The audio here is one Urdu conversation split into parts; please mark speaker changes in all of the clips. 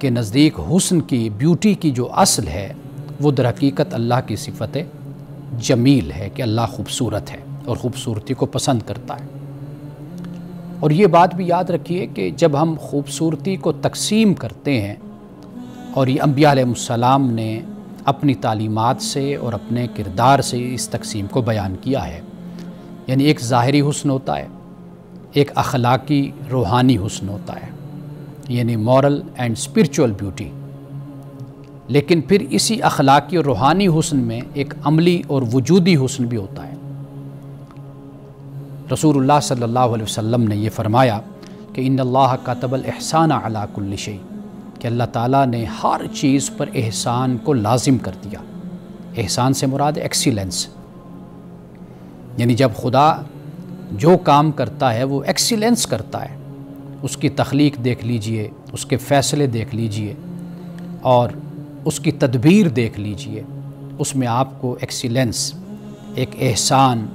Speaker 1: کے نزدیک حسن کی، بیوٹی کی جو اصل ہے وہ در حقیقت اللہ کی صفت جمیل ہے کہ اللہ خوبصورت ہے اور خوبصورتی کو پسند کرتا ہے۔ اور یہ بات بھی یاد رکھیے کہ جب ہم خوبصورتی کو تقسیم کرتے ہیں، اور یہ انبیاء علیہ السلام نے اپنی تعلیمات سے اور اپنے کردار سے اس تقسیم کو بیان کیا ہے، یعنی ایک ظاہری حسن ہوتا ہے، ایک اخلاقی روحانی حسن ہوتا ہے، یعنی مورل اینڈ اسپرچول بیوٹی، لیکن پھر اسی اخلاقی اور روحانی حسن میں ایک عملی اور وجودی حسن بھی ہوتا ہے۔ رسول اللہ صلی اللہ علیہ وسلم نے یہ فرمایا کہ ان اللہ کتب الاحسان علی کل شیء، کہ اللہ تعالیٰ نے ہر چیز پر احسان کو لازم کر دیا۔ احسان سے مراد ایکسیلنس، یعنی جب خدا جو کام کرتا ہے وہ ایکسیلنس کرتا ہے۔ اس کی تخلیق دیکھ لیجئے، اس کے فیصلے دیکھ لیجئے اور اس کی تدبیر دیکھ لیجئے، اس میں آپ کو ایکسیلنس، ایک احسان،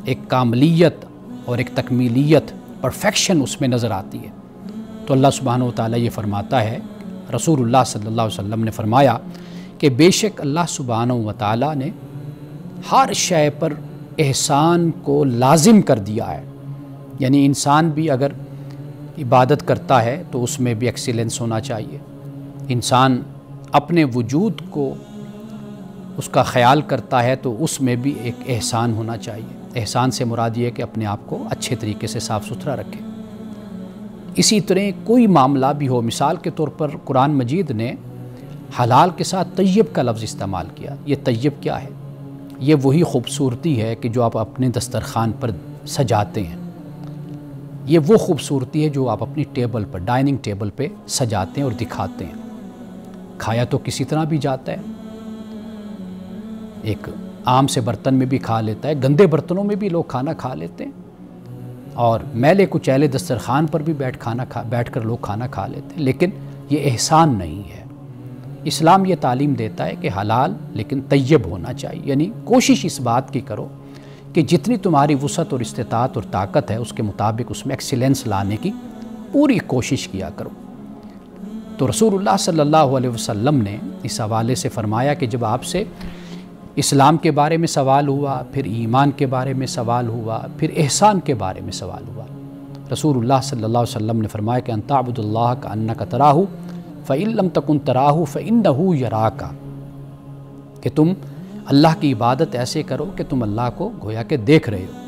Speaker 1: ایک کاملیت اور ایک تکمیلیت، پرفیکشن اس میں نظر آتی ہے۔ تو اللہ سبحانہ و تعالیٰ یہ فرماتا ہے، رسول اللہ صلی اللہ علیہ وسلم نے فرمایا کہ بے شک اللہ سبحانہ و تعالیٰ نے ہر شے پر احسان کو لازم کر دیا ہے، یعنی انسان بھی اگر عبادت کرتا ہے تو اس میں بھی ایکسیلنس ہونا چاہیے۔ انسان اپنے وجود کو اس کا خیال کرتا ہے تو اس میں بھی ایک احسان ہونا چاہیے۔ احسان سے مراد یہ ہے کہ اپنے آپ کو اچھے طریقے سے صاف ستھرا رکھے۔ اسی طرح کوئی معاملہ بھی ہو، مثال کے طور پر قرآن مجید نے حلال کے ساتھ طیب کا لفظ استعمال کیا۔ یہ طیب کیا ہے؟ یہ وہی خوبصورتی ہے کہ جو آپ اپنے دسترخوان پر سجاتے ہیں، یہ وہ خوبصورتی ہے جو آپ اپنی ٹیبل پر، ڈائننگ ٹیبل پہ سجاتے ہیں اور دکھاتے ہیں۔ کھایا تو کسی طرح بھی جاتا ہے، ایک عام سے برتن میں بھی کھا لیتا ہے، گندے برتنوں میں بھی لوگ کھانا کھا لیتے ہیں، اور میلے کچیلے دسترخوان پر بھی بیٹھ کر لوگ کھانا کھا لیتے ہیں، لیکن یہ احسان نہیں ہے۔ اسلام یہ تعلیم دیتا ہے کہ حلال لیکن طیب ہونا چاہیے، یعنی کوشش اس بات کی کرو کہ جتنی تمہاری وسعت اور استطاعت اور طاقت ہے اس کے مطابق اس میں ایکسیلنس لانے کی پوری کوشش کیا کرو۔ تو رسول اللہ صلی اللہ علیہ وسلم نے اس حوالے سے فرمایا کہ جب آپ سے اسلام کے بارے میں سوال ہوا، پھر ایمان کے بارے میں سوال ہوا، پھر احسان کے بارے میں سوال ہوا، رسول اللہ صلی اللہ علیہ وسلم نے فرمایا کہ ان تعبد اللہ کأنک تراہ فإن لم تکن تراہ فإنہ یراک، کہ تم اللہ کی عبادت ایسے کرو کہ تم اللہ کو گویا کہ دیکھ رہے ہو۔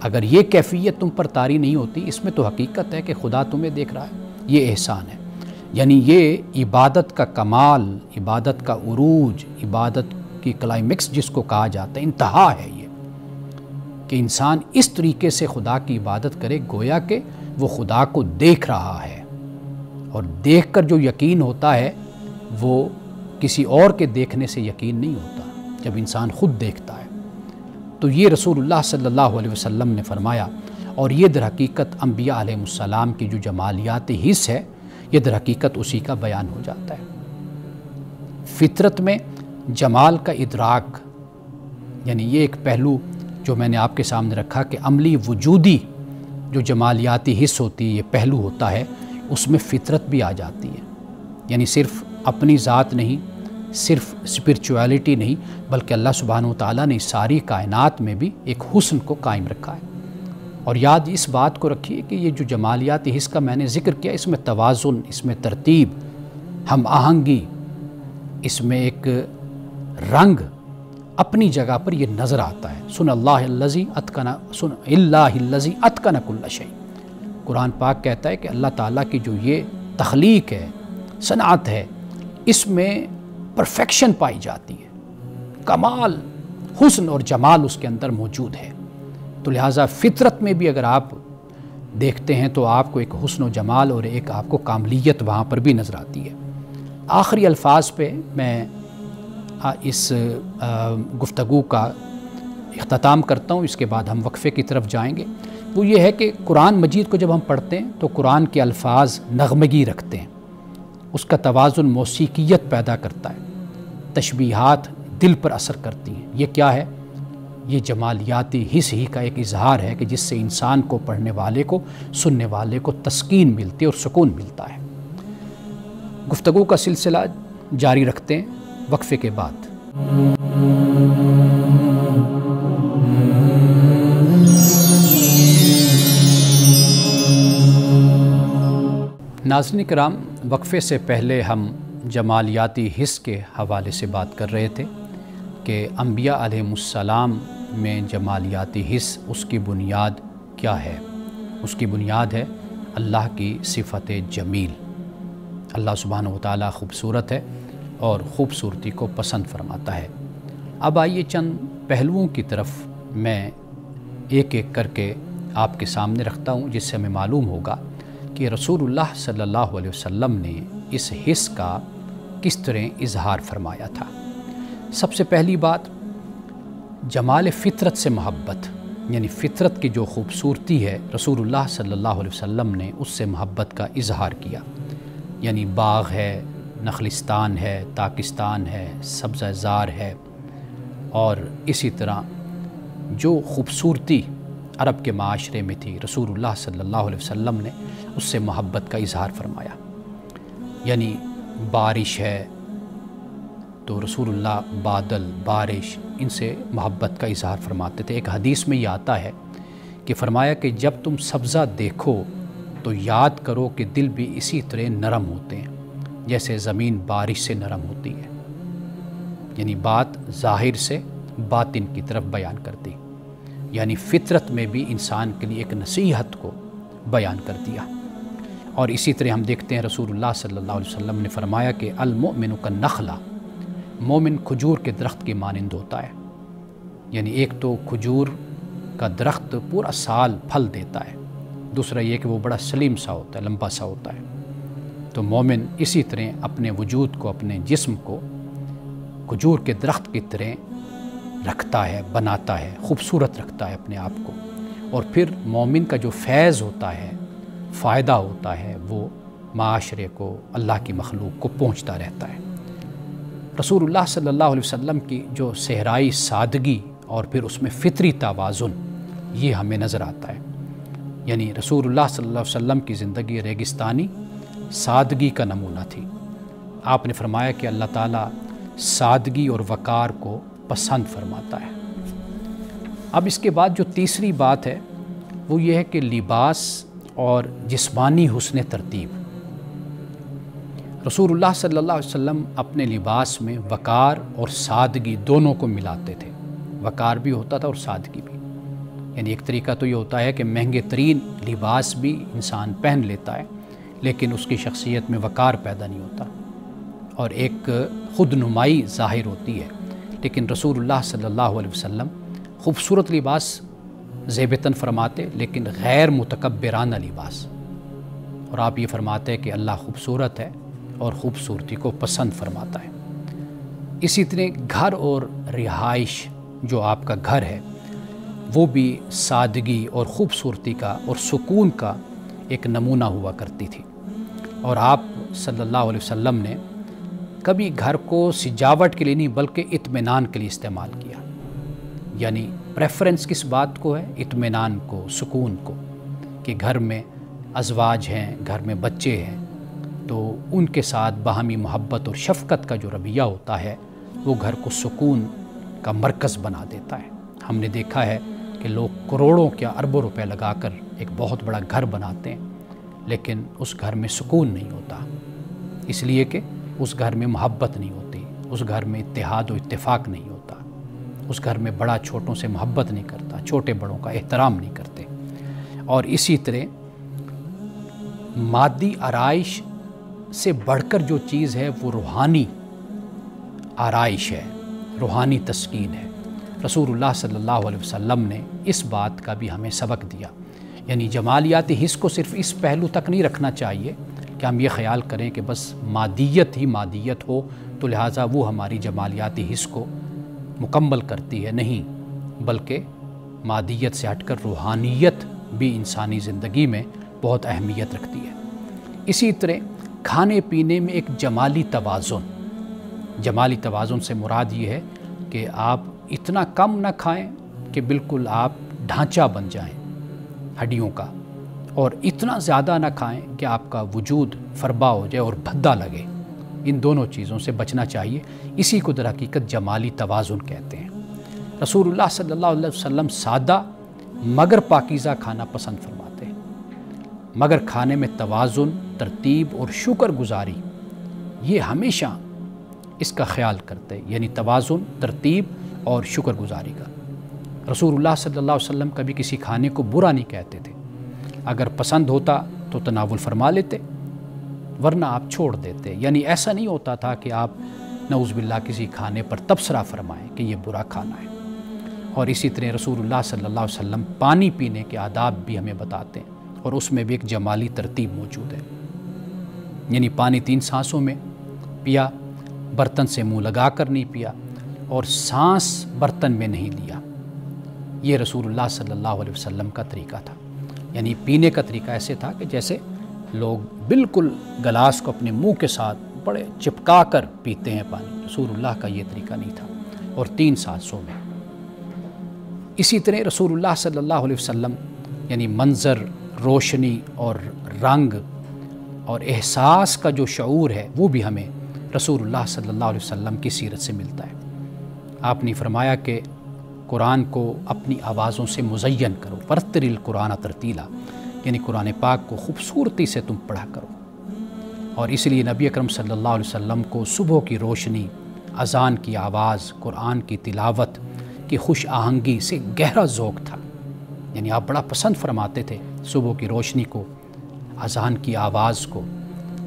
Speaker 1: اگر یہ کیفیت تم پر طاری نہیں ہوتی، اس میں تو حقیقت ہے کہ خدا تمہیں دیکھ رہا ہے۔ یہ احسان ہے، یعنی یہ عبادت کا کمال، عبادت کا عروج، عبادت کی کلائمیکس جس کو کہا جاتا ہے، انتہا ہے یہ کہ انسان اس طریقے سے خدا کی عبادت کرے گویا کہ وہ خدا کو دیکھ رہا ہے، اور دیکھ کر جو یقین ہوتا ہے وہ کسی اور کے دیکھنے سے یقین نہیں ہوتا، جب انسان خود دیکھتا ہے۔ تو یہ رسول اللہ صلی اللہ علیہ وسلم نے فرمایا، اور یہ در حقیقت انبیاء علیہ السلام کی جو جمالیاتی حص ہے، یہ در حقیقت اسی کا بیان ہو جاتا ہے۔ فطرت میں جمال کا ادراک، یعنی یہ ایک پہلو جو میں نے آپ کے سامنے رکھا کہ عملی وجودی جو جمالیاتی حص ہوتی ہے، یہ پہلو ہوتا ہے، اس میں فطرت بھی آ جاتی ہے، یعنی صرف اپنی ذات نہیں، صرف اسپرچویلٹی نہیں، بلکہ اللہ سبحانہ و تعالیٰ نے ساری کائنات میں بھی ایک حسن کو قائم رکھا ہے۔ اور یاد اس بات کو رکھیے کہ یہ جو جمالیاتی حص کا میں نے ذکر کیا، اس میں توازن، اس میں ترتیب، ہم آہنگی، اس میں ایک رنگ اپنی جگہ پر یہ نظر آتا ہے۔ سن اللہ الذی اتقن کل شیء، قرآن پاک کہتا ہے کہ اللہ تعالیٰ کی جو یہ تخلیق ہے، صنعت ہے، اس میں پرفیکشن پائی جاتی ہے، کمال، حسن اور جمال اس کے اندر موجود ہے۔ تو لہٰذا فطرت میں بھی اگر آپ دیکھتے ہیں تو آپ کو ایک حسن و جمال اور ایک آپ کو کاملیت وہاں پر بھی نظر آتی ہے۔ آخری الفاظ پہ میں اس گفتگو کا اختتام کرتا ہوں، اس کے بعد ہم وقفے کی طرف جائیں گے۔ وہ یہ ہے کہ قرآن مجید کو جب ہم پڑھتے ہیں تو قرآن کے الفاظ نغمگی رکھتے ہیں، اس کا توازن موسیقیت پیدا کرتا ہے، تشبیہات دل پر اثر کرتی ہیں۔ یہ کیا ہے؟ یہ جمالیاتی حص ہی کا ایک اظہار ہے کہ جس سے انسان کو، پڑھنے والے کو، سننے والے کو تسکین ملتی ہے اور سکون ملتا ہے۔ گفتگو کا سلسلہ جاری رکھتے ہیں وقفے کے بعد۔ ناظرین کرام، وقفے سے پہلے ہم جمالیاتی حس کے حوالے سے بات کر رہے تھے کہ انبیاء علیہم السلام میں جمالیاتی حس اس کی بنیاد کیا ہے؟ اس کی بنیاد ہے اللہ کی صفت جمیل۔ اللہ سبحانہ و تعالیٰ خوبصورت ہے اور خوبصورتی کو پسند فرماتا ہے۔ اب آئیے چند پہلوؤں کی طرف میں ایک ایک کر کے آپ کے سامنے رکھتا ہوں، جس سے ہمیں معلوم ہوگا کہ رسول اللہ صلی اللہ علیہ وسلم نے اس حس کا کس طرح اظہار فرمایا تھا۔ سب سے پہلی بات، جمال فطرت سے محبت، یعنی فطرت کی جو خوبصورتی ہے رسول اللہ صلی اللہ علیہ وسلم نے اس سے محبت کا اظہار کیا۔ یعنی باغ ہے، نخلستان ہے، تاکستان ہے، سبزہ زار ہے، اور اسی طرح جو خوبصورتی عرب کے معاشرے میں تھی رسول اللہ صلی اللہ علیہ وسلم نے اس سے محبت کا اظہار فرمایا۔ یعنی بارش ہے تو رسول اللہ بادل، بارش، ان سے محبت کا اظہار فرماتے تھے۔ ایک حدیث میں یہ آتا ہے کہ فرمایا کہ جب تم سبزہ دیکھو تو یاد کرو کہ دل بھی اسی طرح نرم ہوتے ہیں جیسے زمین بارش سے نرم ہوتی ہے۔ یعنی بات ظاہر سے باطن کی طرف بیان کرتی، یعنی فطرت میں بھی انسان کے لیے ایک نصیحت کو بیان کر دیا۔ اور اسی طرح ہم دیکھتے ہیں رسول اللہ صلی اللہ علیہ وسلم نے فرمایا کہ المؤمن کالنخلہ، مومن کھجور کے درخت کی مانند ہوتا ہے۔ یعنی ایک تو کھجور کا درخت پورا سال پھل دیتا ہے، دوسرا یہ کہ وہ بڑا سلیم سا ہوتا ہے، لمبا سا ہوتا ہے۔ تو مومن اسی طرح اپنے وجود کو، اپنے جسم کو کھجور کے درخت کی طرح رکھتا ہے، بناتا ہے، خوبصورت رکھتا ہے اپنے آپ کو۔ اور پھر مومن کا جو فیض ہوتا ہے، فائدہ ہوتا ہے، وہ معاشرے کو، اللہ کی مخلوق کو پہنچتا رہتا ہے۔ رسول اللہ صلی اللہ علیہ وسلم کی جو صحرائی سادگی اور پھر اس میں فطری توازن، یہ ہمیں نظر آتا ہے۔ یعنی رسول اللہ صلی اللہ علیہ وسلم کی زندگی ریگستانی سادگی کا نمونہ تھی۔ آپ نے فرمایا کہ اللہ تعالیٰ سادگی اور وقار کو پسند فرماتا ہے۔ اب اس کے بعد جو تیسری بات ہے وہ یہ ہے کہ لباس اور جسمانی حسن ترتیب۔ رسول اللہ صلی اللہ علیہ وسلم اپنے لباس میں وقار اور سادگی دونوں کو ملاتے تھے۔ وقار بھی ہوتا تھا اور سادگی بھی۔ یعنی ایک طریقہ تو یہ ہوتا ہے کہ مہنگے ترین لباس بھی انسان پہن لیتا ہے لیکن اس کی شخصیت میں وقار پیدا نہیں ہوتا، اور ایک خود نمائی ظاہر ہوتی ہے۔ لیکن رسول اللہ صلی اللہ علیہ وسلم خوبصورت لباس زیبتاً فرماتے لیکن غیر متکبرانہ لباس، اور آپ یہ فرماتے ہیں کہ اللہ خوبصورت ہے اور خوبصورتی کو پسند فرماتا ہے۔ اسی طرح گھر اور رہائش، جو آپ کا گھر ہے، وہ بھی سادگی اور خوبصورتی کا اور سکون کا ایک نمونہ ہوا کرتی تھی۔ اور آپ صلی اللہ علیہ وسلم نے کبھی گھر کو سجاوٹ کے لیے نہیں بلکہ اطمینان کے لیے استعمال کیا۔ یعنی پریفرنس کس بات کو ہے؟ اطمینان کو، سکون کو، کہ گھر میں ازواج ہیں، گھر میں بچے ہیں، تو ان کے ساتھ باہمی محبت اور شفقت کا جو رویہ ہوتا ہے وہ گھر کو سکون کا مرکز بنا دیتا ہے۔ ہم نے دیکھا ہے کہ لوگ کروڑوں کیا اربوں روپے لگا کر ایک بہت بڑا گھر بناتے ہیں لیکن اس گھر میں سکون نہیں ہوتا، اس لیے کہ اس گھر میں محبت نہیں ہوتی، اس گھر میں اتحاد و اتفاق نہیں ہوتا، اس گھر میں بڑا چھوٹوں سے محبت نہیں کرتا، چھوٹے بڑوں کا احترام نہیں کرتے۔ اور اسی طرح مادی آرائش سے بڑھ کر جو چیز ہے وہ روحانی آرائش ہے، روحانی تسکین ہے۔ رسول اللہ صلی اللہ علیہ وسلم نے اس بات کا بھی ہمیں سبق دیا۔ یعنی جمالیاتی حس کو صرف اس پہلو تک نہیں رکھنا چاہیے کہ ہم یہ خیال کریں کہ بس مادیت ہی مادیت ہو تو لہٰذا وہ ہماری جمالیاتی حس کو مکمل کرتی ہے، نہیں، بلکہ مادیت سے ہٹ کر روحانیت بھی انسانی زندگی میں بہت اہمیت رکھتی ہے۔ اسی طرح کھانے پینے میں ایک جمالی توازن، جمالی توازن سے مراد یہ ہے کہ آپ اتنا کم نہ کھائیں کہ بالکل آپ ڈھانچہ بن جائیں ہڈیوں کا، اور اتنا زیادہ نہ کھائیں کہ آپ کا وجود فربا ہو جائے اور بھدا لگے۔ ان دونوں چیزوں سے بچنا چاہیے۔ اسی کو در حقیقت جمالی توازن کہتے ہیں۔ رسول اللہ صلی اللہ علیہ وسلم سادہ مگر پاکیزہ کھانا پسند فرماتے ہیں، مگر کھانے میں توازن، ترتیب اور شکر گزاری یہ ہمیشہ اس کا خیال کرتے ہیں، یعنی توازن، ترتیب اور شکر گزاری کا۔ رسول اللہ صلی اللہ علیہ وسلم کبھی کسی کھانے کو برا نہیں کہتے تھے، اگر پسند ہوتا تو تناول فرما لیتے، ورنہ آپ چھوڑ دیتے۔ یعنی ایسا نہیں ہوتا تھا کہ آپ نعوذ باللہ کسی کھانے پر تبصرہ فرمائیں کہ یہ برا کھانا ہے۔ اور اسی طرح رسول اللہ صلی اللہ علیہ وسلم پانی پینے کے آداب بھی ہمیں بتاتے ہیں، اور اس میں بھی ایک جمالی ترتیب موجود ہے، یعنی پانی 3 سانسوں میں پیا، برتن سے منہ لگا کر نہیں پیا، اور سانس برتن میں نہیں لیا۔ یہ رسول اللہ صلی اللہ علیہ وسلم کا طریقہ تھا، یعنی پینے کا طریقہ ایسے تھا کہ جیسے لوگ بالکل گلاس کو اپنے منہ کے ساتھ بڑے چپکا کر پیتے ہیں پانی، رسول اللہ کا یہ طریقہ نہیں تھا، اور 3 سانسوں میں۔ اسی طرح رسول اللہ صلی اللہ علیہ وسلم یعنی منظر، روشنی اور رنگ اور احساس کا جو شعور ہے وہ بھی ہمیں رسول اللہ صلی اللہ علیہ وسلم کی سیرت سے ملتا ہے۔ آپ نے فرمایا کہ قرآن کو اپنی آوازوں سے مزین کرو، ورتل القرآن ترتیلا، یعنی قرآن پاک کو خوبصورتی سے تم پڑھا کرو۔ اور اس لیے نبی اکرم صلی اللہ علیہ وسلم کو صبح کی روشنی، اذان کی آواز، قرآن کی تلاوت کی خوش آہنگی سے گہرا ذوق تھا، یعنی آپ بڑا پسند فرماتے تھے صبح کی روشنی کو، اذان کی آواز کو۔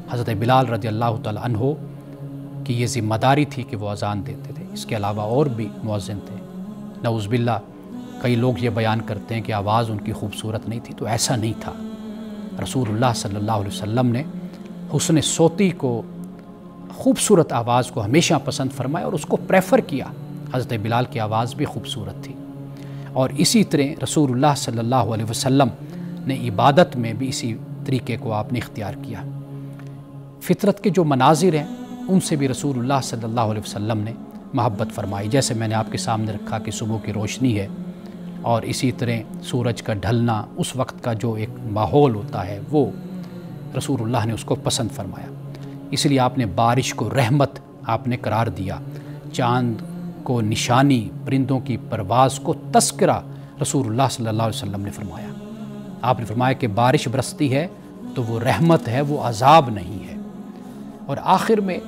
Speaker 1: حضرت بلال رضی اللہ تعالی عنہ کی یہ ذمہ داری تھی کہ وہ اذان دیتے تھے، اس کے علاوہ اور بھی مؤذن تھے۔ نعوذ باللہ کئی لوگ یہ بیان کرتے ہیں کہ آواز ان کی خوبصورت نہیں تھی، تو ایسا نہیں تھا۔ رسول اللہ صلی اللہ علیہ وسلم نے حسن صوتی کو، خوبصورت آواز کو ہمیشہ پسند فرمایا اور اس کو پریفر کیا۔ حضرت بلال کی آواز بھی خوبصورت تھی، اور اسی طرح رسول اللہ صلی اللہ علیہ وسلم نے عبادت میں بھی اسی طریقے کو آپ نے اختیار کیا۔ فطرت کے جو مناظر ہیں ان سے بھی رسول اللہ صلی اللہ علیہ وسلم نے محبت فرمائی، جیسے میں نے آپ کے سامنے رکھا کہ صبح کی روشنی ہے، اور اسی طرح سورج کا ڈھلنا، اس وقت کا جو ایک ماحول ہوتا ہے وہ رسول اللہ نے اس کو پسند فرمایا۔ اس لیے آپ نے بارش کو رحمت آپ نے قرار دیا، چاند کو نشانی، پرندوں کی پرواز کو تذکرہ رسول اللہ صلی اللہ علیہ وسلم نے فرمایا۔ آپ نے فرمایا کہ بارش برستی ہے تو وہ رحمت ہے، وہ عذاب نہیں ہے۔ اور آخر میں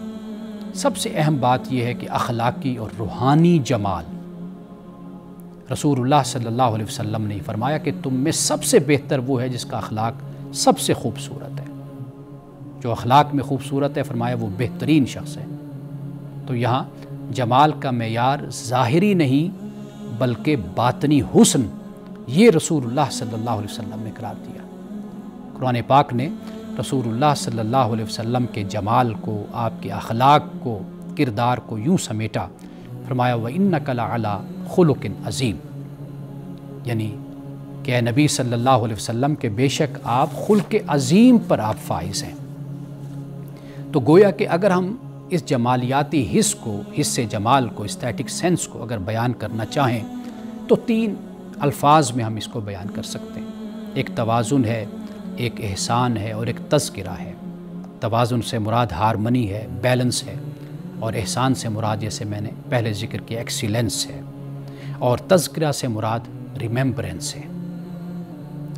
Speaker 1: سب سے اہم بات یہ ہے کہ اخلاقی اور روحانی جمال، رسول اللہ صلی اللہ علیہ وسلم نے فرمایا کہ تم میں سب سے بہتر وہ ہے جس کا اخلاق سب سے خوبصورت ہے۔ جو اخلاق میں خوبصورت ہے، فرمایا وہ بہترین شخص ہے۔ تو یہاں جمال کا معیار ظاہری نہیں بلکہ باطنی حسن، یہ رسول اللہ صلی اللہ علیہ وسلم نے قرار دیا۔ قرآن پاک نے رسول اللہ صلی اللہ علیہ وسلم کے جمال کو، آپ کے اخلاق کو، کردار کو یوں سمیٹا، فرمایا وَإِنَّكَ لَعَلَىٰ خُلُقٍ عَظِيمٍ، یعنی کہ اے نبی صلی اللہ علیہ وسلم کے بے شک آپ خلق عظیم پر آپ فائز ہیں۔ تو گویا کہ اگر ہم اس جمالیاتی حس کو، حس جمال کو، اسٹیٹک سینس کو اگر بیان کرنا چاہیں تو 3 الفاظ میں ہم اس کو بیان کر سکتے ہیں۔ ایک توازن ہے، ایک احسان ہے، اور ایک تذکرہ ہے۔ توازن سے مراد ہارمنی ہے، بیلنس ہے، اور احسان سے مراد جیسے میں نے پہلے ذکر کیا ایکسیلنس ہے، اور تذکرہ سے مراد ریممبرنس ہے۔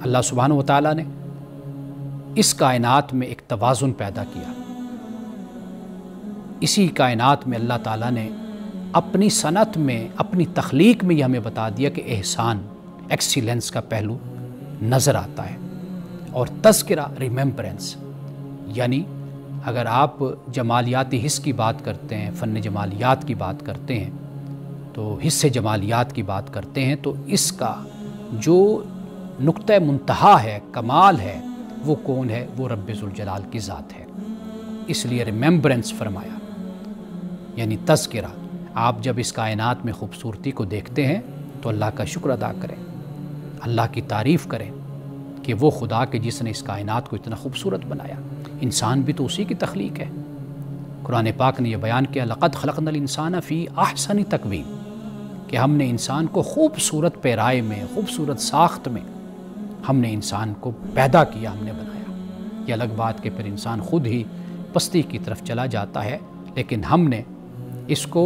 Speaker 1: اللہ سبحانہ و تعالیٰ نے اس کائنات میں ایک توازن پیدا کیا۔ اسی کائنات میں اللہ تعالیٰ نے اپنی صنعت میں، اپنی تخلیق میں یہ ہمیں بتا دیا کہ احسان، ایکسیلنس کا پہلو نظر آتا ہے، اور تذکرہ ریممبرنس، یعنی اگر آپ جمالیاتی حس کی بات کرتے ہیں، فن جمالیات کی بات کرتے ہیں، تو حس جمالیات کی بات کرتے ہیں، تو اس کا جو نقطہ منتہا ہے، کمال ہے، وہ کون ہے؟ وہ رب ذوالجلال کی ذات ہے۔ اس لیے ریممبرنس فرمایا، یعنی تذکرہ۔ آپ جب اس کائنات میں خوبصورتی کو دیکھتے ہیں تو اللہ کا شکر ادا کریں، اللہ کی تعریف کریں کہ وہ خدا کہ جس نے اس کائنات کو اتنا خوبصورت بنایا۔ انسان بھی تو اسی کی تخلیق ہے۔ قرآن پاک نے یہ بیان کیا لقد خلقنا الانسان فی احسن تقویم، کہ ہم نے انسان کو خوبصورت پیرائے میں، خوبصورت ساخت میں ہم نے انسان کو پیدا کیا، ہم نے بنایا۔ یہ الگ بات کہ پھر انسان خود ہی پستی کی طرف چلا جاتا ہے، لیکن ہم نے اس کو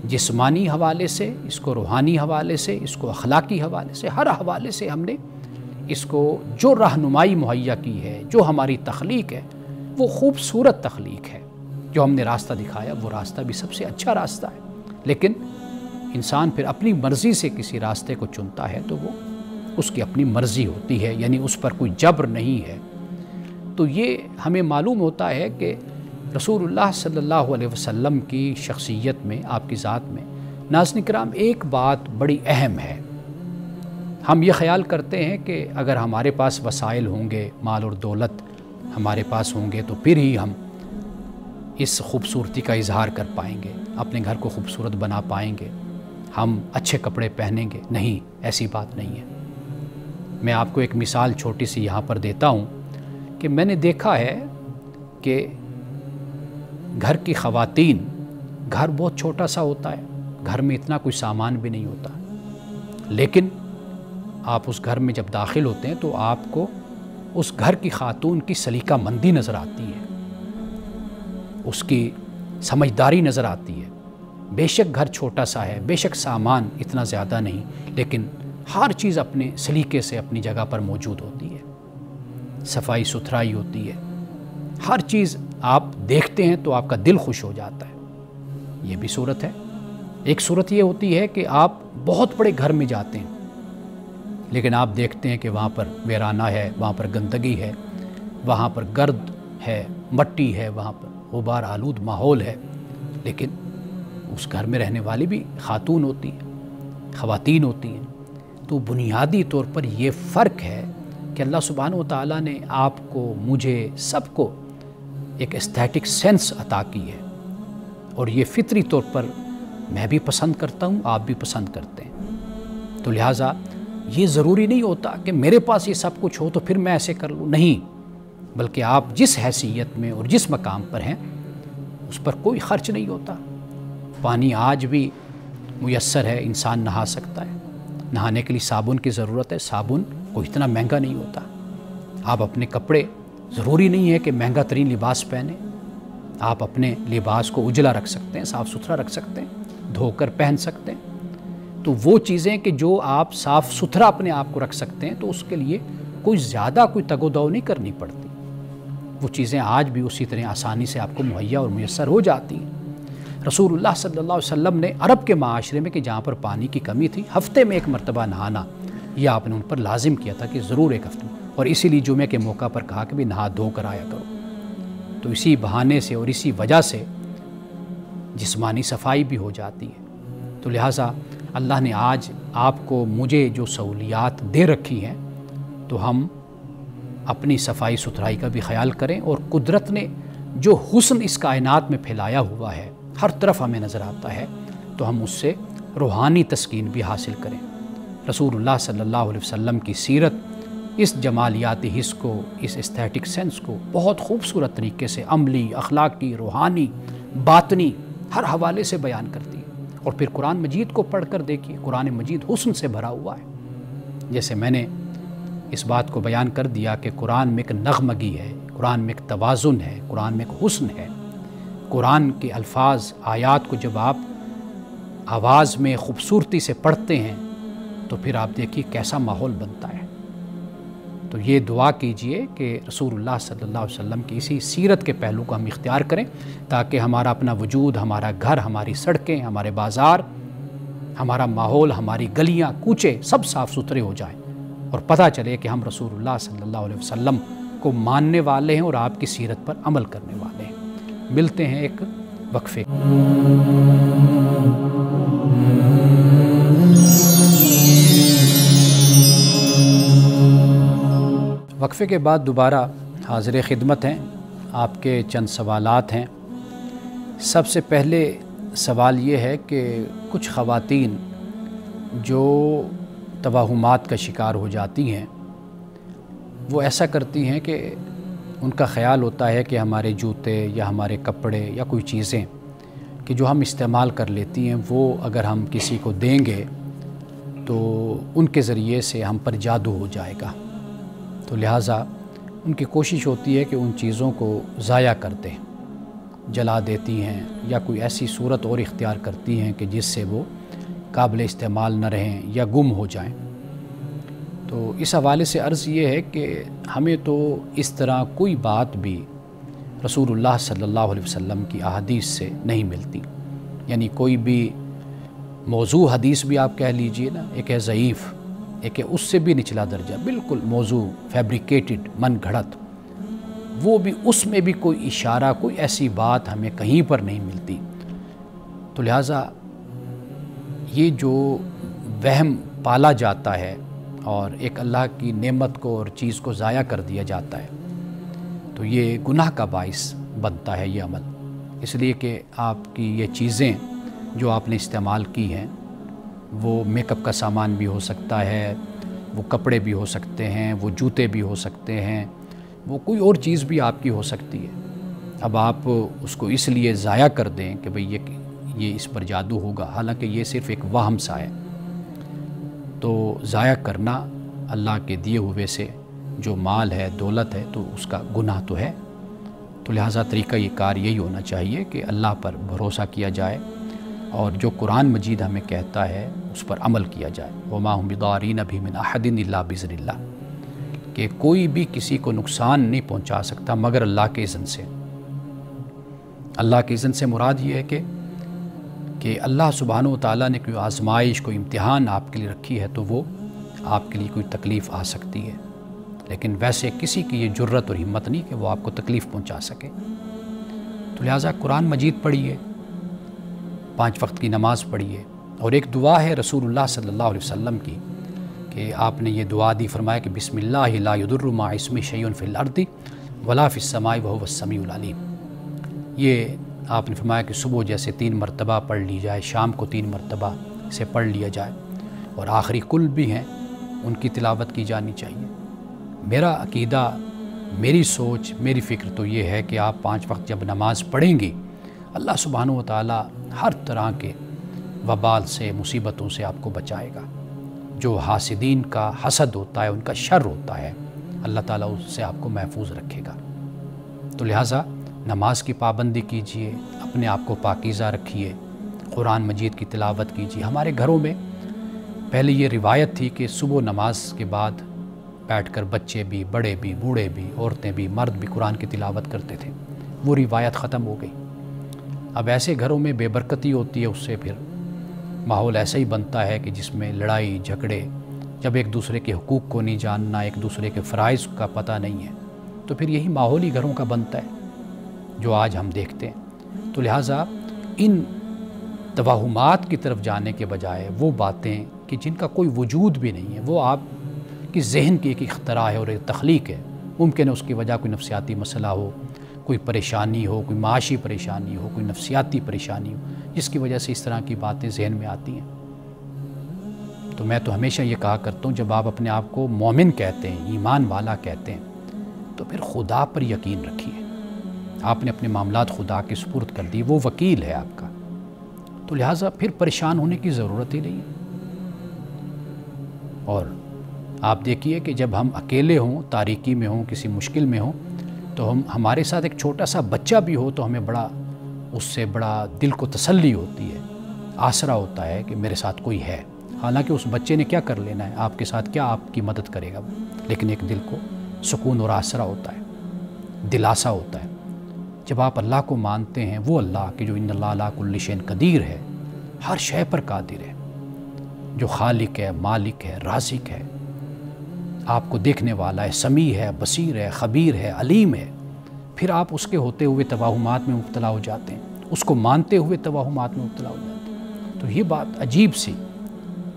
Speaker 1: جسمانی حوالے سے، اس کو روحانی حوالے سے، اس کو اخلاقی حوالے سے، ہر حوالے سے ہم نے اس کو جو رہنمائی مہیا کی ہے، جو ہماری تخلیق ہے وہ خوبصورت تخلیق ہے، جو ہم نے راستہ دکھایا وہ راستہ بھی سب سے اچھا راستہ ہے۔ لیکن انسان پھر اپنی مرضی سے کسی راستے کو چنتا ہے تو وہ اس کی اپنی مرضی ہوتی ہے، یعنی اس پر کوئی جبر نہیں ہے۔ تو یہ ہمیں معلوم ہوتا ہے کہ رسول اللہ صلی اللہ علیہ وسلم کی شخصیت میں، آپ کی ذات میں ناظرین کرام ایک بات بڑی اہم ہے۔ ہم یہ خیال کرتے ہیں کہ اگر ہمارے پاس وسائل ہوں گے، مال اور دولت ہمارے پاس ہوں گے تو پھر ہی ہم اس خوبصورتی کا اظہار کر پائیں گے، اپنے گھر کو خوبصورت بنا پائیں گے، ہم اچھے کپڑے پہنیں گے۔ نہیں، ایسی بات نہیں ہے۔ میں آپ کو ایک مثال چھوٹی سی یہاں پر دیتا ہوں کہ میں نے دیکھا ہے کہ گھر کی خواتین، گھر بہت چھوٹا سا ہوتا ہے، گھر میں اتنا کوئی سامان بھی نہیں ہوتا، لیکن آپ اس گھر میں جب داخل ہوتے ہیں تو آپ کو اس گھر کی خاتون کی سلیقہ مندی نظر آتی ہے، اس کی سمجھداری نظر آتی ہے۔ بے شک گھر چھوٹا سا ہے، بے شک سامان اتنا زیادہ نہیں، لیکن ہر چیز اپنے سلیقے سے اپنی جگہ پر موجود ہوتی ہے، صفائی ستھرائی ہوتی ہے، ہر چیز آپ دیکھتے ہیں تو آپ کا دل خوش ہو جاتا ہے۔ یہ بھی صورت ہے۔ ایک صورت یہ ہوتی ہے کہ آپ بہت بڑے گھر میں جاتے ہیں لیکن آپ دیکھتے ہیں کہ وہاں پر ویرانہ ہے، وہاں پر گندگی ہے، وہاں پر گرد ہے، مٹی ہے، وہاں پر غبار آلود ماحول ہے، لیکن اس گھر میں رہنے والی بھی خاتون ہوتی ہیں، خواتین ہوتی ہیں۔ تو بنیادی طور پر یہ فرق ہے کہ اللہ سبحانہ و تعالیٰ نے آپ کو، مجھے، سب کو ایک ایستھیٹک سینس عطا کی ہے، اور یہ فطری طور پر میں بھی پسند کرتا ہوں، آپ بھی پسند کرتے ہیں۔ تو لہٰذا یہ ضروری نہیں ہوتا کہ میرے پاس یہ سب کچھ ہو تو پھر میں ایسے کر لوں، نہیں، بلکہ آپ جس حیثیت میں اور جس مقام پر ہیں اس پر کوئی خرچ نہیں ہوتا۔ پانی آج بھی میسر ہے، انسان نہا سکتا ہے، نہانے کے لیے صابن کی ضرورت ہے، صابن کوئی اتنا مہنگا نہیں ہوتا۔ آپ اپنے کپڑے، ضروری نہیں ہے کہ مہنگا ترین لباس پہنیں، آپ اپنے لباس کو اجلا رکھ سکتے ہیں، صاف ستھرا رکھ سکتے ہیں، دھو کر پہن سکتے ہیں۔ تو وہ چیزیں کہ جو آپ صاف ستھرا اپنے آپ کو رکھ سکتے ہیں تو اس کے لیے کوئی زیادہ کوئی تگ و دو نہیں کرنی پڑتی، وہ چیزیں آج بھی اسی طرح آسانی سے آپ کو مہیا اور میسر ہو جاتی ہیں۔ رسول اللہ صلی اللہ علیہ وسلم نے عرب کے معاشرے میں کہ جہاں پر پانی کی کمی تھی، ہفتے میں ایک مرتبہ نہانا یہ آپ نے ان پر لازم کیا تھا کہ ضرور ایک ہفتے میں، اور اسی لیے جمعے کے موقع پر کہا کہ بھی نہا دھو کر آیا کرو۔ تو اسی بہانے سے اور اسی وجہ سے جسمانی صفائی بھی ہو جاتی ہے۔ تو لہٰذا اللہ نے آج آپ کو، مجھے جو سہولیات دے رکھی ہیں تو ہم اپنی صفائی ستھرائی کا بھی خیال کریں، اور قدرت نے جو حسن اس کائنات میں پھیلایا ہوا ہے، ہر طرف ہمیں نظر آتا ہے، تو ہم اس سے روحانی تسکین بھی حاصل کریں۔ رسول اللہ صلی اللہ علیہ وسلم کی سیرت اس جمالیاتی حص کو، اس ایستھیٹک سینس کو بہت خوبصورت طریقے سے عملی، اخلاقی، روحانی، باطنی ہر حوالے سے بیان کرتی ہے۔ اور پھر قرآن مجید کو پڑھ کر دیکھیے، قرآن مجید حسن سے بھرا ہوا ہے۔ جیسے میں نے اس بات کو بیان کر دیا کہ قرآن میں ایک نغمگی ہے، قرآن میں ایک توازن ہے، قرآن میں ایک حسن ہے۔ قرآن کے الفاظ، آیات کو جب آپ آواز میں خوبصورتی سے پڑھتے ہیں تو پھر آپ دیکھیے کیسا ماحول بنتا ہے۔ تو یہ دعا کیجئے کہ رسول اللہ صلی اللہ علیہ وسلم کی اسی سیرت کے پہلو کو ہم اختیار کریں، تاکہ ہمارا اپنا وجود، ہمارا گھر، ہماری سڑکیں، ہمارے بازار، ہمارا ماحول، ہماری گلیاں، کوچے سب صاف ستھرے ہو جائیں، اور پتہ چلے کہ ہم رسول اللہ صلی اللہ علیہ وسلم کو ماننے والے ہیں اور آپ کی سیرت پر عمل کرنے والے ہیں۔ ملتے ہیں ایک وقفے۔ وقفے کے بعد دوبارہ حاضر خدمت ہیں، آپ کے چند سوالات ہیں۔ سب سے پہلے سوال یہ ہے کہ کچھ خواتین جو توہمات کا شکار ہو جاتی ہیں، وہ ایسا کرتی ہیں کہ ان کا خیال ہوتا ہے کہ ہمارے جوتے یا ہمارے کپڑے یا کوئی چیزیں کہ جو ہم استعمال کر لیتی ہیں، وہ اگر ہم کسی کو دیں گے تو ان کے ذریعے سے ہم پر جادو ہو جائے گا، تو لہٰذا ان کی کوشش ہوتی ہے کہ ان چیزوں کو ضائع کر دیں۔ جلا دیتی ہیں یا کوئی ایسی صورت اور اختیار کرتی ہیں کہ جس سے وہ قابل استعمال نہ رہیں یا گم ہو جائیں۔ تو اس حوالے سے عرض یہ ہے کہ ہمیں تو اس طرح کوئی بات بھی رسول اللہ صلی اللہ علیہ وسلم کی احادیث سے نہیں ملتی، یعنی کوئی بھی موضوع حدیث بھی آپ کہہ لیجئے نا، ایک ہے ضعیف، ایک ہے اس سے بھی نچلا درجہ، بالکل موضوع فیبریکیٹڈ، من گھڑت، وہ بھی اس میں بھی کوئی اشارہ، کوئی ایسی بات ہمیں کہیں پر نہیں ملتی۔ تو لہٰذا یہ جو وہم پالا جاتا ہے اور ایک اللہ کی نعمت کو اور چیز کو ضائع کر دیا جاتا ہے، تو یہ گناہ کا باعث بنتا ہے یہ عمل، اس لیے کہ آپ کی یہ چیزیں جو آپ نے استعمال کی ہیں وہ میک اپ کا سامان بھی ہو سکتا ہے، وہ کپڑے بھی ہو سکتے ہیں، وہ جوتے بھی ہو سکتے ہیں، وہ کوئی اور چیز بھی آپ کی ہو سکتی ہے۔ اب آپ اس کو اس لیے ضائع کر دیں کہ بھئی یہ اس پر جادو ہوگا، حالانکہ یہ صرف ایک وہم سا ہے۔ تو ضائع کرنا اللہ کے دیے ہوئے سے جو مال ہے، دولت ہے، تو اس کا گناہ تو ہے۔ تو لہٰذا طریقہ یہ کار یہی ہونا چاہیے کہ اللہ پر بھروسہ کیا جائے اور جو قرآن مجید ہمیں کہتا ہے اس پر عمل کیا جائے۔ وَمَا هُمْ بِضَارِّينَ بِهِ مِنْ أَحَدٍ إِلَّا بِإِذْنِ اللَّهِ، کہ کوئی بھی کسی کو نقصان نہیں پہنچا سکتا مگر اللہ کے اذن سے۔ اللہ کے اذن سے مراد یہ ہے کہ اللہ سبحانہ و تعالیٰ نے کوئی آزمائش، کوئی امتحان آپ کے لیے رکھی ہے تو وہ آپ کے لیے کوئی تکلیف آ سکتی ہے، لیکن ویسے کسی کی یہ جرت اور ہمت نہیں کہ وہ آپ کو تکلیف پہنچا سکے۔ تو لہٰذا قرآن مجید پڑھیے، 5 وقت کی نماز پڑھیے، اور ایک دعا ہے رسول اللہ صلی اللہ علیہ وسلم کی کہ آپ نے یہ دعا دی، فرمایا کہ بسم اللہ لا یضر مع اسمہ شیء فی الارض ولا فی السماء وہو السمیع العلیم۔ یہ آپ نے فرمایا کہ صبح جیسے 3 مرتبہ پڑھ لی جائے، شام کو 3 مرتبہ اسے پڑھ لیا جائے، اور آخری کل بھی ہیں ان کی تلاوت کی جانی چاہیے۔ میرا عقیدہ، میری سوچ، میری فکر تو یہ ہے کہ آپ 5 وقت جب نماز پڑھیں گی، اللہ سبحانہ و تعالیٰ ہر طرح کے وبال سے، مصیبتوں سے آپ کو بچائے گا۔ جو حاسدین کا حسد ہوتا ہے، ان کا شر ہوتا ہے، اللہ تعالیٰ اس سے آپ کو محفوظ رکھے گا۔ تو لہٰذا نماز کی پابندی کیجئے، اپنے آپ کو پاکیزہ رکھیے، قرآن مجید کی تلاوت کیجئے۔ ہمارے گھروں میں پہلے یہ روایت تھی کہ صبح نماز کے بعد بیٹھ کر بچے بھی، بڑے بھی، بوڑھے بھی، عورتیں بھی، مرد بھی قرآن کی تلاوت کرتے تھے۔ وہ روایت ختم ہو گئی۔ اب ایسے گھروں میں بے برکتی ہوتی ہے، اس سے پھر ماحول ایسا ہی بنتا ہے کہ جس میں لڑائی جھگڑے، جب ایک دوسرے کے حقوق کو نہیں جاننا، ایک دوسرے کے فرائض کا پتہ نہیں ہے، تو پھر یہی ماحول ہی گھروں کا بنتا ہے جو آج ہم دیکھتے ہیں۔ تو لہٰذا ان توہمات کی طرف جانے کے بجائے وہ باتیں کہ جن کا کوئی وجود بھی نہیں ہے، وہ آپ کی ذہن کی ایک اختراع ہے اور ایک تخلیق ہے، ممکن ہے اس کی وجہ کوئی نفسیاتی مسئلہ ہو، کوئی پریشانی ہو، کوئی معاشی پریشانی ہو، کوئی نفسیاتی پریشانی ہو، جس کی وجہ سے اس طرح کی باتیں ذہن میں آتی ہیں۔ تو میں تو ہمیشہ یہ کہا کرتا ہوں، جب آپ اپنے آپ کو مومن کہتے ہیں، ایمان والا کہتے ہیں، تو پھر خدا پر یقین رکھیے۔ آپ نے اپنے معاملات خدا کے سپرد کر دی، وہ وکیل ہے آپ کا، تو لہٰذا پھر پریشان ہونے کی ضرورت ہی نہیں ہے۔ اور آپ دیکھیے کہ جب ہم اکیلے ہوں، تاریکی میں ہوں، کسی مشکل میں ہوں، تو ہمارے ساتھ ایک چھوٹا سا بچہ بھی ہو تو ہمیں اس سے بڑا دل کو تسلی ہوتی ہے، آسرا ہوتا ہے کہ میرے ساتھ کوئی ہے۔ حالانکہ اس بچے نے کیا کر لینا ہے، آپ کے ساتھ کیا آپ کی مدد کرے گا، لیکن ایک دل کو سکون اور آسرا ہوتا ہے، دلاسا ہوتا ہے۔ جب آپ اللہ کو مانتے ہیں، وہ اللہ کہ جو ان اللہ علی کل شیء قدیر ہے، ہر شے پر قادر ہے، جو خالق ہے، مالک ہے، رازق ہے، آپ کو دیکھنے والا ہے، سمیع ہے، بصیر ہے، خبیر ہے، علیم ہے، پھر آپ اس کے ہوتے ہوئے توہمات میں مبتلا ہو جاتے ہیں، اس کو مانتے ہوئے توہمات میں مبتلا ہو جاتے ہیں۔ تو یہ بات عجیب سی،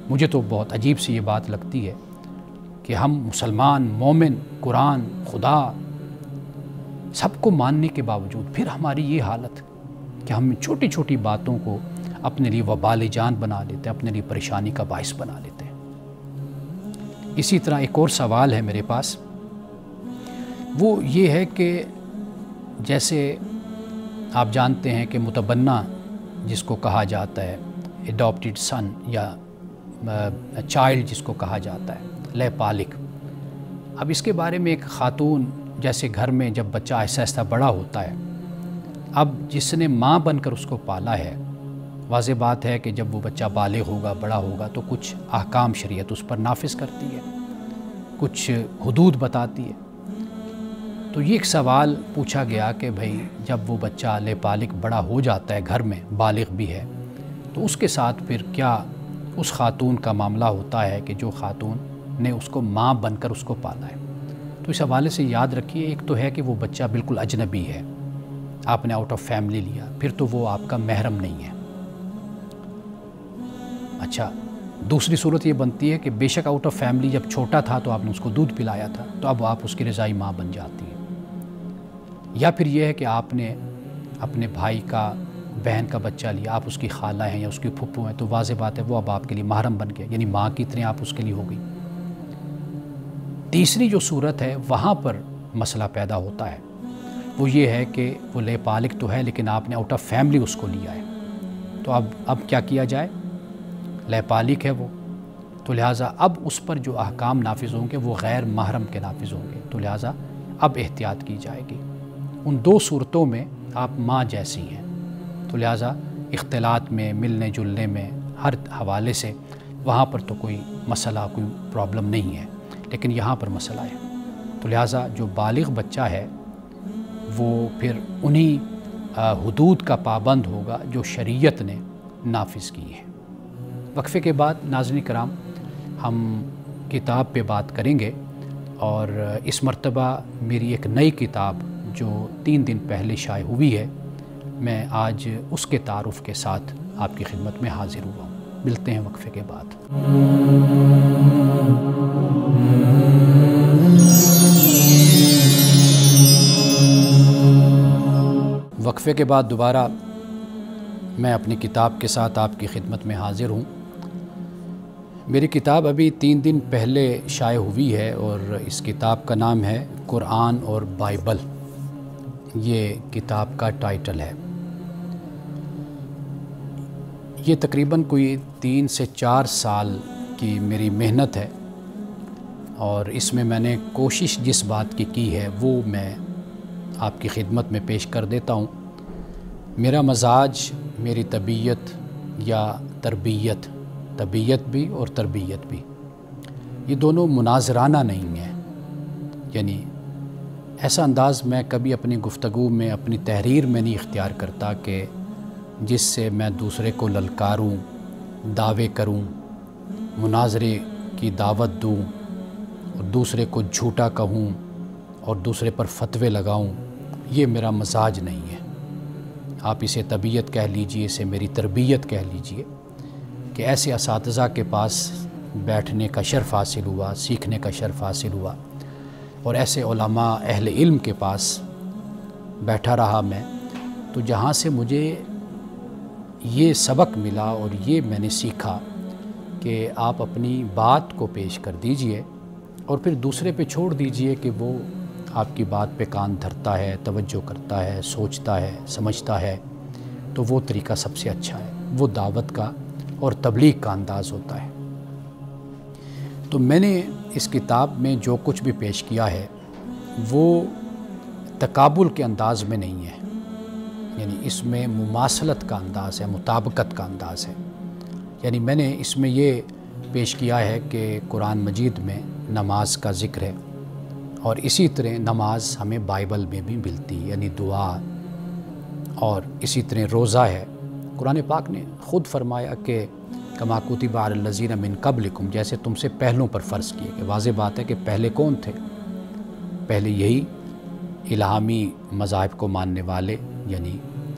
Speaker 1: مجھے تو بہت عجیب سی یہ بات لگتی ہے کہ ہم مسلمان، مومن، قرآن، خدا سب کو ماننے کے باوجود پھر ہماری یہ حالت کہ ہم چھوٹی چھوٹی باتوں کو اپنے لیے وبال جان بنا لیتے ہیں، اپنے لیے پریشانی کا باعث بنا لیتے ہیں۔ اسی طرح ایک اور سوال ہے میرے پاس، وہ یہ ہے کہ جیسے آپ جانتے ہیں کہ متبنہ جس کو کہا جاتا ہے، ایڈاپٹڈ سن یا چائلڈ جس کو کہا جاتا ہے، لے پالک۔ اب اس کے بارے میں ایک خاتون، جیسے گھر میں جب بچہ آہستہ آہستہ بڑا ہوتا ہے اب جس نے ماں بن کر اس کو پالا ہے، واضح بات ہے کہ جب وہ بچہ بالغ ہوگا، بڑا ہوگا، تو کچھ احکام شریعت اس پر نافذ کرتی ہے، کچھ حدود بتاتی ہے۔ تو یہ ایک سوال پوچھا گیا کہ بھئی جب وہ بچہ بالغ بڑا ہو جاتا ہے، گھر میں بالغ بھی ہے، تو اس کے ساتھ پھر کیا اس خاتون کا معاملہ ہوتا ہے کہ جو خاتون نے اس کو ماں بن کر اس کو پالا ہے؟ تو اس حوالے سے یاد رکھیے، ایک تو ہے کہ وہ بچہ بالکل اجنبی ہے، آپ نے آؤٹ آف فیملی لیا، پھر تو وہ آپ کا محرم نہیں ہے۔ اچھا، دوسری صورت یہ بنتی ہے کہ بے شک آؤٹ آف فیملی جب چھوٹا تھا تو آپ نے اس کو دودھ پلایا تھا، تو اب آپ اس کی رضائی ماں بن جاتی ہیں۔ یا پھر یہ ہے کہ آپ نے اپنے بھائی کا، بہن کا بچہ لیا، آپ اس کی خالہ ہیں یا اس کی پھپھو ہیں، تو واضح بات ہے وہ اب آپ کے لیے محرم بن گیا، یعنی ماں کی طرح آپ اس کے لیے ہو گئی۔ تیسری جو صورت ہے وہاں پر مسئلہ پیدا ہوتا ہے، وہ یہ ہے کہ وہ بالغ تو ہے لیکن آپ نے آؤٹ آف فیملی اس کو لیا ہے، تو اب کیا کیا جائے؟ بالغ ہے وہ، تو لہٰذا اب اس پر جو احکام نافذ ہوں گے وہ غیر محرم کے نافذ ہوں گے، تو لہٰذا اب احتیاط کی جائے گی۔ ان دو صورتوں میں آپ ماں جیسی ہیں، تو لہٰذا اختلاط میں، ملنے جلنے میں، ہر حوالے سے وہاں پر تو کوئی مسئلہ، کوئی پرابلم نہیں ہے، لیکن یہاں پر مسئلہ ہے۔ تو لہٰذا جو بالغ بچہ ہے وہ پھر انہی حدود کا پابند ہوگا جو شریعت نے نافذ کی ہے۔ وقفے کے بعد ناظرین کرام ہم کتاب پہ بات کریں گے، اور اس مرتبہ میری ایک نئی کتاب جو 3 دن پہلے شائع ہوئی ہے، میں آج اس کے تعارف کے ساتھ آپ کی خدمت میں حاضر ہوا ہوں۔ ملتے ہیں وقفے کے بعد۔ وقفے کے بعد دوبارہ میں اپنی کتاب کے ساتھ آپ کی خدمت میں حاضر ہوں۔ میری کتاب ابھی 3 دن پہلے شائع ہوئی ہے، اور اس کتاب کا نام ہے قرآن اور بائبل، یہ کتاب کا ٹائٹل ہے۔ یہ تقریباً کوئی 3 سے 4 سال کی میری محنت ہے، اور اس میں میں نے کوشش جس بات کی ہے وہ میں آپ کی خدمت میں پیش کر دیتا ہوں۔ میرا مزاج، میری طبیعت یا طبیعت بھی اور تربیت بھی، یہ دونوں مناظرانہ نہیں ہیں، یعنی ایسا انداز میں کبھی اپنی گفتگو میں، اپنی تحریر میں نہیں اختیار کرتا کہ جس سے میں دوسرے کو للکاروں، دعوے کروں، مناظرے کی دعوت دوں، اور دوسرے کو جھوٹا کہوں اور دوسرے پر فتوے لگاؤں۔ یہ میرا مزاج نہیں ہے۔ آپ اسے طبیعت کہہ لیجئے، اسے میری تربیت کہہ لیجئے، کہ ایسے اساتذہ کے پاس بیٹھنے کا شرف حاصل ہوا، سیکھنے کا شرف حاصل ہوا، اور ایسے علماء اہل علم کے پاس بیٹھا رہا میں، تو جہاں سے مجھے یہ سبق ملا اور یہ میں نے سیکھا کہ آپ اپنی بات کو پیش کر دیجئے اور پھر دوسرے پہ چھوڑ دیجئے کہ وہ آپ کی بات پہ کان دھرتا ہے، توجہ کرتا ہے، سوچتا ہے، سمجھتا ہے، تو وہ طریقہ سب سے اچھا ہے، وہ دعوت کا اور تبلیغ کا انداز ہوتا ہے۔ تو میں نے اس کتاب میں جو کچھ بھی پیش کیا ہے وہ تقابل کے انداز میں نہیں ہے، یعنی اس میں مماثلت کا انداز ہے، مطابقت کا انداز ہے۔ یعنی میں نے اس میں یہ پیش کیا ہے کہ قرآن مجید میں نماز کا ذکر ہے، اور اسی طرح نماز ہمیں بائبل میں بھی ملتی ہے، یعنی دعا، اور اسی طرح روزہ ہے۔ قرآن پاک نے خود فرمایا کہ کما کتب علی الذین من قبلکم، جیسے تم سے پہلوں پر فرض کیے کہ واضح بات ہے کہ پہلے کون تھے؟ پہلے یہی الہامی مذاہب کو ماننے والے، یعنی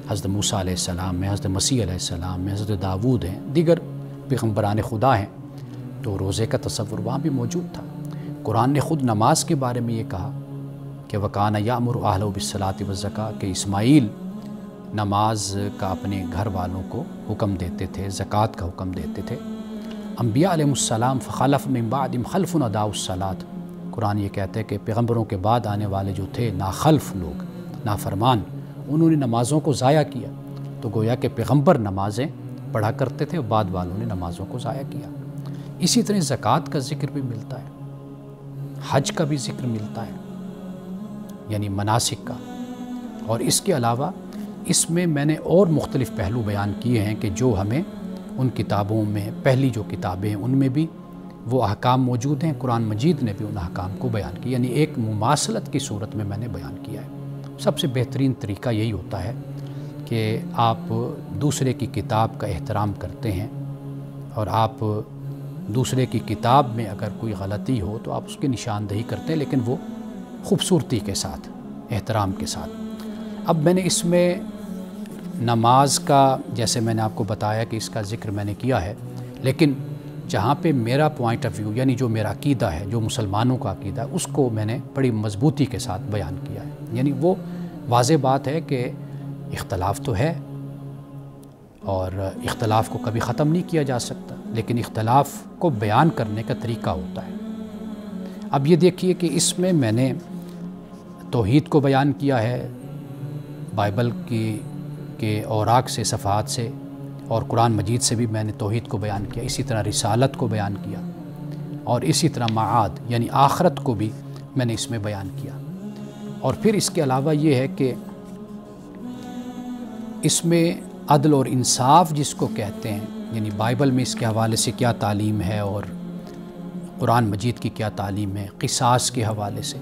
Speaker 1: حضرت موسیٰ علیہ السلام ہیں، حضرت مسیح علیہ السلام ہیں، حضرت داود ہیں، دیگر پیغمبران خدا ہیں، تو روزے کا تصور وہاں بھی موجود تھا۔ قرآن نے خود نماز کے بارے میں یہ کہا کہ وَكَانَ يَأْمُرُ أَهْلَهُ بِالصَّلَاةِ وَالزَّكَاةِ، کہ اسماعیل نماز کا اپنے گھر والوں کو حکم دیتے تھے، زکوٰۃ کا حکم دیتے تھے۔ انبیاء علیہ السلام فخلف من بعدہم خلف اضاعوا الصلاۃ، قرآن یہ کہتا ہے کہ پیغمبروں کے بعد آنے والے جو تھے ناخلف لوگ، نافرمان، انہوں نے نمازوں کو ضائع کیا۔ تو گویا کہ پیغمبر نمازیں پڑھا کرتے تھے، بعد والوں نے نمازوں کو ضائع کیا۔ اسی طرح زکوٰۃ کا ذکر بھی ملتا ہے، حج کا بھی ذکر ملتا ہے، یعنی مناسک کا، اور اس کے علاوہ اس میں نے اور مختلف پہلو بیان کیے ہیں کہ جو ہمیں ان کتابوں میں، پہلی جو کتابیں ہیں ان میں بھی وہ احکام موجود ہیں، قرآن مجید نے بھی ان احکام کو بیان کیا، یعنی ایک مماثلت کی صورت میں نے بیان کیا ہے۔ سب سے بہترین طریقہ یہی ہوتا ہے کہ آپ دوسرے کی کتاب کا احترام کرتے ہیں، اور آپ دوسرے کی کتاب میں اگر کوئی غلطی ہو تو آپ اس کی نشاندہی کرتے ہیں، لیکن وہ خوبصورتی کے ساتھ، احترام کے ساتھ۔ اب میں نے اس میں نماز کا، جیسے میں نے آپ کو بتایا کہ اس کا ذکر میں نے کیا ہے، لیکن جہاں پہ میرا پوائنٹ آف ویو، یعنی جو میرا عقیدہ ہے، جو مسلمانوں کا عقیدہ ہے، اس کو میں نے بڑی مضبوطی کے ساتھ بیان کیا ہے۔ یعنی وہ واضح بات ہے کہ اختلاف تو ہے، اور اختلاف کو کبھی ختم نہیں کیا جا سکتا، لیکن اختلاف کو بیان کرنے کا طریقہ ہوتا ہے۔ اب یہ دیکھیے کہ اس میں نے توحید کو بیان کیا ہے، بائبل کے اوراق سے، صفحات سے، اور قرآن مجید سے بھی میں نے توحید کو بیان کیا، اسی طرح رسالت کو بیان کیا، اور اسی طرح معاد یعنی آخرت کو بھی میں نے اس میں بیان کیا۔ اور پھر اس کے علاوہ یہ ہے کہ اس میں عدل اور انصاف جس کو کہتے ہیں، یعنی بائبل میں اس کے حوالے سے کیا تعلیم ہے اور قرآن مجید کی کیا تعلیم ہے، قصاص کے حوالے سے،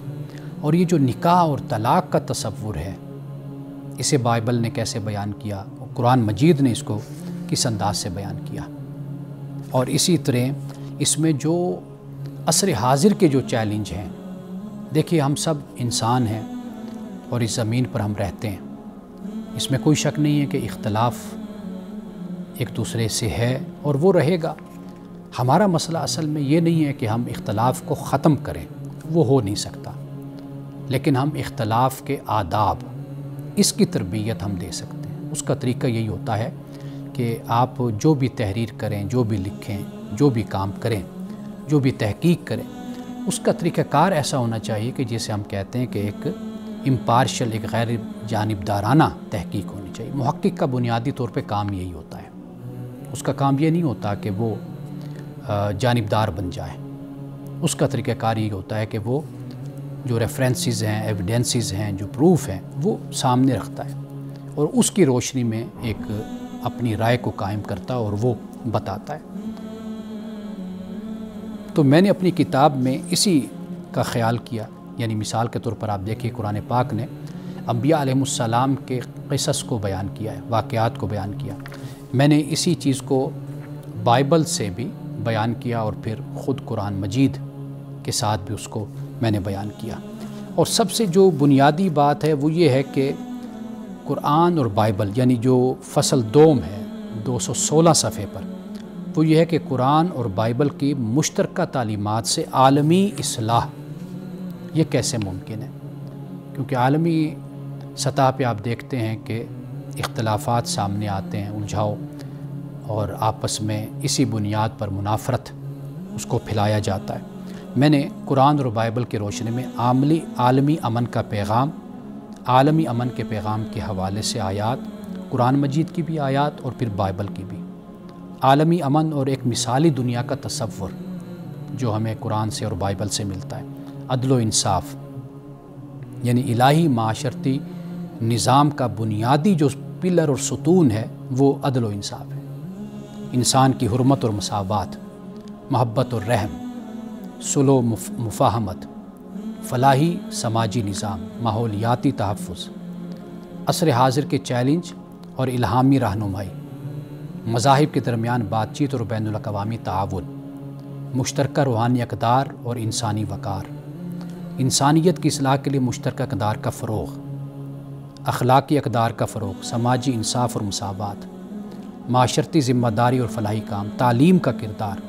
Speaker 1: اور یہ جو نکاح اور طلاق کا تصور ہے، اسے بائبل نے کیسے بیان کیا، قرآن مجید نے اس کو کس انداز سے بیان کیا، اور اسی طرح اس میں جو عصر حاضر کے جو چیلنج ہیں۔ دیکھیے ہم سب انسان ہیں اور اس زمین پر ہم رہتے ہیں، اس میں کوئی شک نہیں ہے کہ اختلاف ایک دوسرے سے ہے اور وہ رہے گا۔ ہمارا مسئلہ اصل میں یہ نہیں ہے کہ ہم اختلاف کو ختم کریں، وہ ہو نہیں سکتا، لیکن ہم اختلاف کے آداب، اس کی تربیت ہم دے سکتے ہیں۔ اس کا طریقہ یہی ہوتا ہے کہ آپ جو بھی تحریر کریں، جو بھی لکھیں، جو بھی کام کریں، جو بھی تحقیق کریں، اس کا طریقہ کار ایسا ہونا چاہیے کہ جسے ہم کہتے ہیں کہ ایک امپارشل، ایک غیر جانبدارانہ تحقیق ہونی چاہیے۔ محقق کا بنیادی طور پہ کام یہی ہوتا ہے، اس کا کام یہ نہیں ہوتا کہ وہ جانبدار بن جائے، اس کا طریقہ کار یہ ہوتا ہے کہ وہ جو ریفرنسز ہیں، ایویڈنسز ہیں، جو پروف ہیں، وہ سامنے رکھتا ہے اور اس کی روشنی میں ایک اپنی رائے کو قائم کرتا ہے اور وہ بتاتا ہے۔ تو میں نے اپنی کتاب میں اسی کا خیال کیا، یعنی مثال کے طور پر آپ دیکھیے قرآن پاک نے انبیاء علیہ السلام کے قصص کو بیان کیا ہے، واقعات کو بیان کیا۔ میں نے اسی چیز کو بائبل سے بھی بیان کیا اور پھر خود قرآن مجید کے ساتھ بھی اس کو میں نے بیان کیا۔ اور سب سے جو بنیادی بات ہے وہ یہ ہے کہ قرآن اور بائبل، یعنی جو فصل دوم ہے 216 صفحے پر، وہ یہ ہے کہ قرآن اور بائبل کی مشترکہ تعلیمات سے عالمی اصلاح یہ کیسے ممکن ہے؟ کیونکہ عالمی سطح پہ آپ دیکھتے ہیں کہ اختلافات سامنے آتے ہیں، الجھاؤ، اور آپس میں اسی بنیاد پر منافرت اس کو پھیلایا جاتا ہے۔ میں نے قرآن اور بائبل کی روشنی میں عالمی امن کا پیغام، عالمی امن کے پیغام کے حوالے سے آیات، قرآن مجید کی بھی آیات اور پھر بائبل کی بھی، عالمی امن اور ایک مثالی دنیا کا تصور جو ہمیں قرآن سے اور بائبل سے ملتا ہے، عدل و انصاف، یعنی الہی معاشرتی نظام کا بنیادی جو پلر اور ستون ہے وہ عدل و انصاف ہے، انسان کی حرمت اور مساوات، محبت اور رحم، صلح و مفاہمت، فلاحی سماجی نظام، ماحولیاتی تحفظ، عصر حاضر کے چیلنج اور الہامی رہنمائی، مذاہب کے درمیان بات چیت اور بین الاقوامی تعاون، مشترکہ روحانی اقدار اور انسانی وقار، انسانیت کی اصلاح کے لیے مشترکہ اقدار کا فروغ، اخلاقی اقدار کا فروغ، سماجی انصاف اور مساوات، معاشرتی ذمہ داری اور فلاحی کام، تعلیم کا کردار،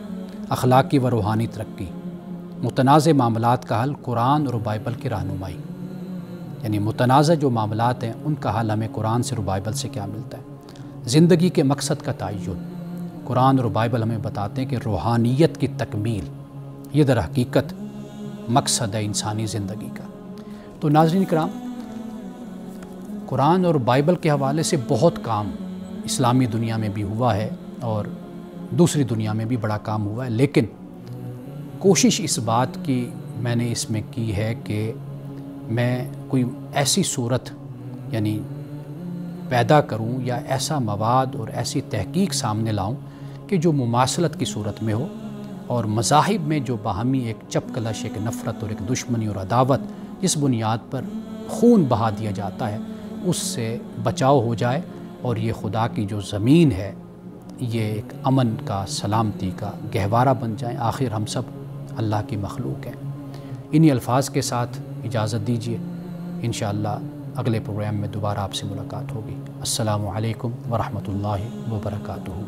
Speaker 1: اخلاقی و روحانی ترقی، متنازع معاملات کا حل، قرآن اور بائبل کی رہنمائی، یعنی متنازع جو معاملات ہیں ان کا حل ہمیں قرآن سے اور بائبل سے کیا ملتا ہے، زندگی کے مقصد کا تعین، قرآن اور بائبل ہمیں بتاتے ہیں کہ روحانیت کی تکمیل یہ در حقیقت مقصد ہے انسانی زندگی کا۔ تو ناظرین کرام، قرآن اور بائبل کے حوالے سے بہت کام اسلامی دنیا میں بھی ہوا ہے اور دوسری دنیا میں بھی بڑا کام ہوا ہے، لیکن کوشش اس بات کی میں نے اس میں کی ہے کہ میں کوئی ایسی صورت یعنی پیدا کروں یا ایسا مواد اور ایسی تحقیق سامنے لاؤں کہ جو مماثلت کی صورت میں ہو، اور مذاہب میں جو باہمی ایک چپکلش، ایک نفرت اور ایک دشمنی اور عداوت جس بنیاد پر خون بہا دیا جاتا ہے، اس سے بچاؤ ہو جائے، اور یہ خدا کی جو زمین ہے یہ ایک امن کا، سلامتی کا گہوارہ بن جائیں۔ آخر ہم سب اللہ کی مخلوق ہیں۔ انہی الفاظ کے ساتھ اجازت دیجیے، انشاءاللہ اگلے پروگرام میں دوبارہ آپ سے ملاقات ہوگی۔ السلام علیکم ورحمۃ اللہ وبرکاتہ۔